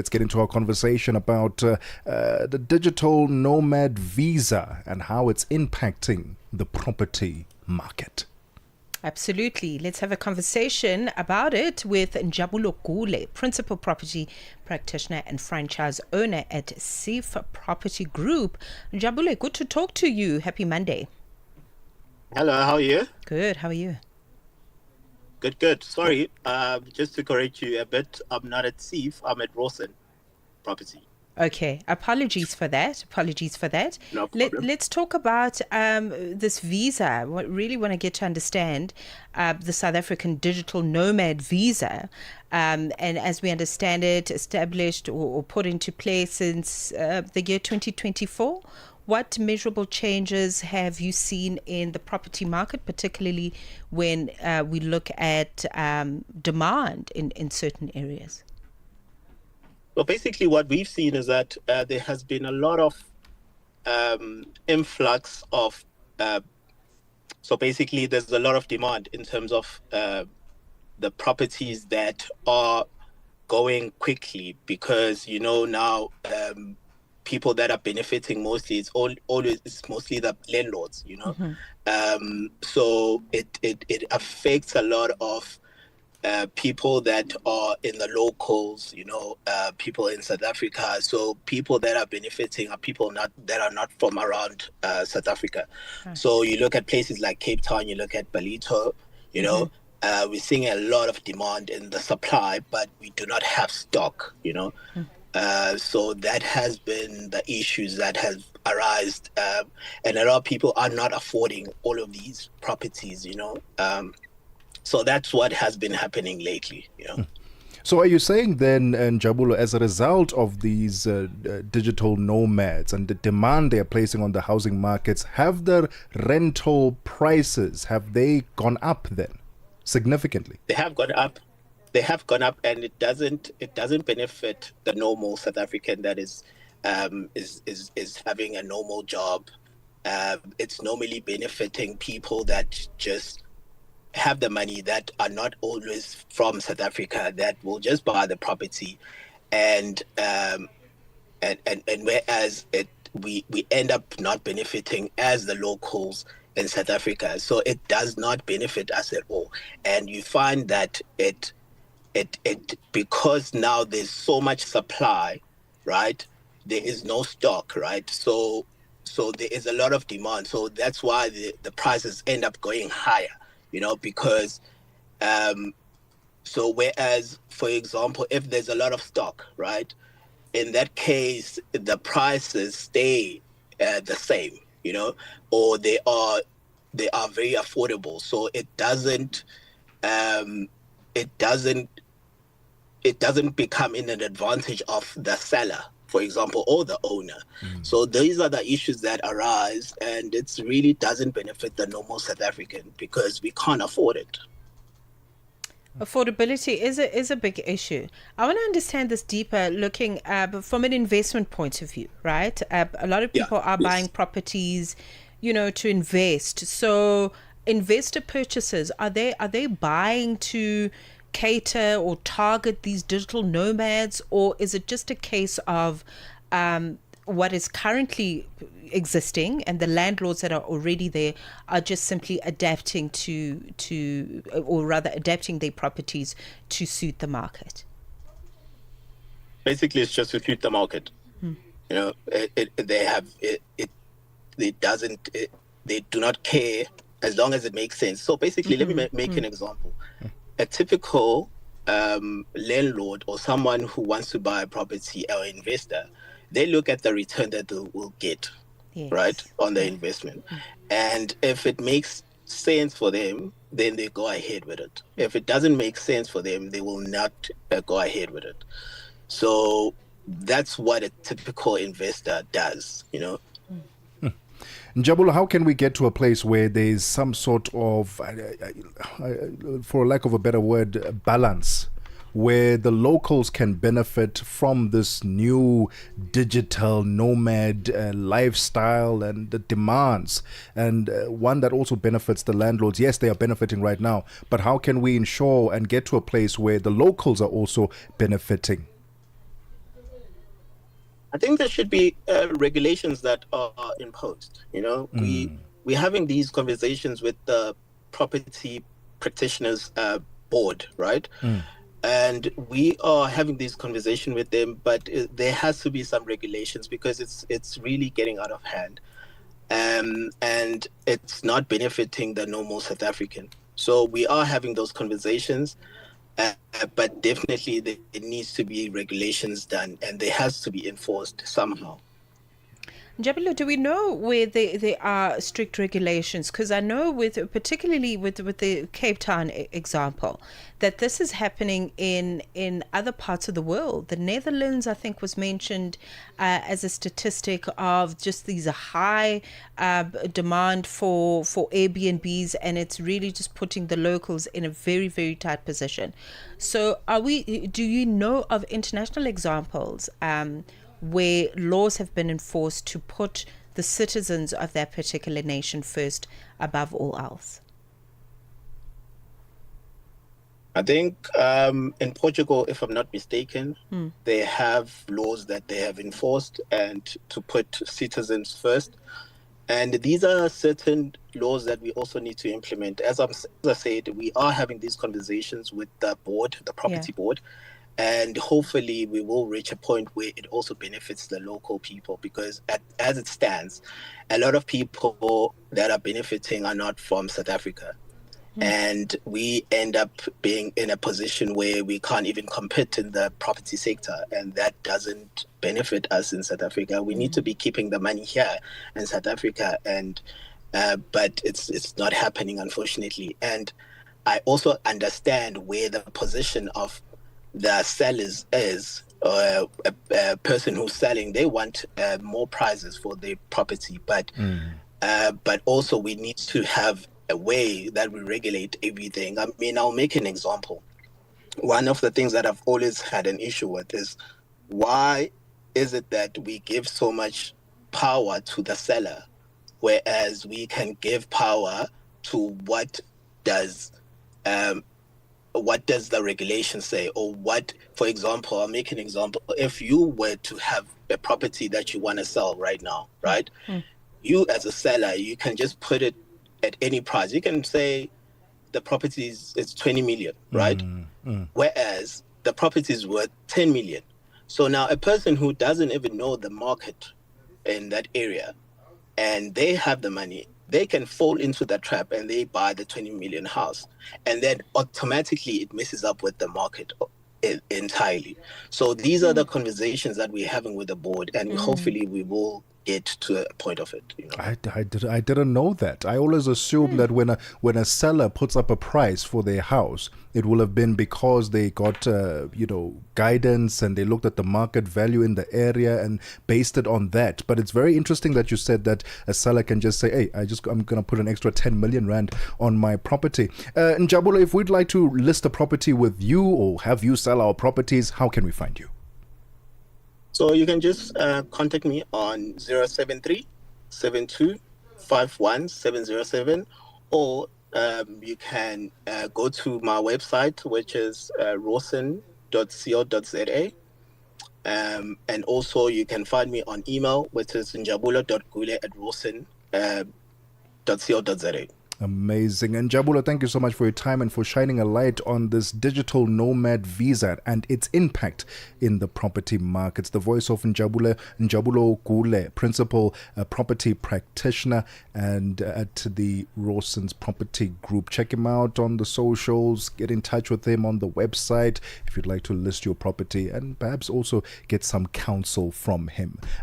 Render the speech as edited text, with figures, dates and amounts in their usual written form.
Let's get into our conversation about the digital nomad visa and how it's impacting the property market. Absolutely. Let's have a conversation about it with Njabulo Gule, Principal Property Practitioner and Franchise Owner at Safe Property Group. Njabulo, good to talk to you. Happy Monday. Hello, how are you? Good. How are you? Good. Sorry, just to correct you a bit, I'm not at Seaf, I'm at Rawson Property. Okay, apologies for that. No problem. Let's talk about this visa. Really want to get to understand the South African digital nomad visa. And as we understand it, established or put into place since the year 2024. What measurable changes have you seen in the property market, particularly when we look at demand in certain areas? Well, basically what we've seen is that there has been a lot of influx of, so basically there's a lot of demand in terms of the properties that are going quickly because, now people that are benefiting mostly, it's mostly the landlords, So it affects a lot of people that are in the locals, people in South Africa. So people that are benefiting are people that are not from around South Africa. Right. So you look at places like Cape Town, you look at Ballito, we're seeing a lot of demand in the supply, but we do not have stock, So that has been the issues that have arisen, and a lot of people are not affording all of these properties, So that's what has been happening lately, So are you saying then, Njabulo, as a result of these digital nomads and the demand they're placing on the housing markets, have the rental prices, have they gone up then significantly? They have gone up. And it doesn't benefit the normal South African that is having a normal job. It's normally benefiting people that just have the money, that are not always from South Africa, that will just buy the property, and whereas we end up not benefiting as the locals in South Africa. So it does not benefit us at all. And you find that it because now there's so much supply, right? There is no stock, right? So there is a lot of demand. So that's why the prices end up going higher, because so whereas, for example, if there's a lot of stock, right? In that case, the prices stay the same, or they are very affordable. So it doesn't become in an advantage of the seller, for example, or the owner. So these are the issues that arise, and it really doesn't benefit the normal South African because we can't afford it. Affordability is a big issue. I want to understand this deeper, looking from an investment point of view, right? A lot of people are buying properties, to invest. So investor purchases, are they buying to cater or target these digital nomads, or is it just a case of what is currently existing and the landlords that are already there are just simply adapting or rather adapting their properties to suit the market? Basically, it's just to suit the market. They do not care as long as it makes sense. So basically, let me make an example. A typical landlord or someone who wants to buy a property or investor, they look at the return that they will get, right, on the investment. And if it makes sense for them, then they go ahead with it. If it doesn't make sense for them, they will not go ahead with it. So that's what a typical investor does, Njabulo, how can we get to a place where there's some sort of, for lack of a better word, balance, where the locals can benefit from this new digital nomad lifestyle and the demands, and one that also benefits the landlords? Yes, they are benefiting right now, but how can we ensure and get to a place where the locals are also benefiting? I think there should be regulations that are imposed. We're having these conversations with the property practitioners board, right? And we are having this conversation with them, but there has to be some regulations because it's really getting out of hand, and it's not benefiting the normal South African. So we are having those conversations, but definitely there needs to be regulations done, and they has to be enforced somehow. Njabulo, do we know where there are strict regulations? Because I know, particularly with the Cape Town example, that this is happening in other parts of the world. The Netherlands, I think, was mentioned as a statistic of just these high demand for Airbnbs, and it's really just putting the locals in a very, very tight position. So, do you know of international examples? Where laws have been enforced to put the citizens of that particular nation first above all else? I think in Portugal, if I'm not mistaken, they have laws that they have enforced and to put citizens first. And these are certain laws that we also need to implement. As I said, we are having these conversations with the board, the property board. And hopefully we will reach a point where it also benefits the local people, because as it stands, a lot of people that are benefiting are not from South Africa. And we end up being in a position where we can't even compete in the property sector, and that doesn't benefit us in South Africa. We need to be keeping the money here in South Africa, and but it's not happening, unfortunately. And I also understand where the position of the sellers is, a person who's selling, they want more prices for their property, but also we need to have a way that we regulate everything. I mean, I'll make an example. One of the things that I've always had an issue with is, why is it that we give so much power to the seller, whereas we can give power to what does the regulation say? Or what, for example, I'll make an example. If you were to have a property that you want to sell right now, right? You as a seller, you can just put it at any price. You can say the property is 20 million, right? Whereas the property is worth 10 million. So now a person who doesn't even know the market in that area, and they have the money, they can fall into that trap and they buy the 20 million house, and then automatically it messes up with the market entirely. So these are the conversations that we're having with the board, and hopefully we will get to a point of it. I didn't know that. I always assumed that when a seller puts up a price for their house, it will have been because they got guidance, and they looked at the market value in the area and based it on that. But it's very interesting that you said that a seller can just say, hey, I'm gonna put an extra 10 million rand on my property. Njabulo, if we'd like to list a property with you or have you sell our properties, how can we find you? So you can just contact me on 073 72 51 707, or you can go to my website, which is rawson.co.za. And also you can find me on email, which is njabulo.gule@rawson.co.za. Amazing. And Njabulo, thank you so much for your time and for shining a light on this digital nomad visa and its impact in the property markets. The voice of Njabulo Gule, principal property practitioner, and at the Rawson's Property Group. Check him out on the socials, get in touch with him on the website if you'd like to list your property, and perhaps also get some counsel from him.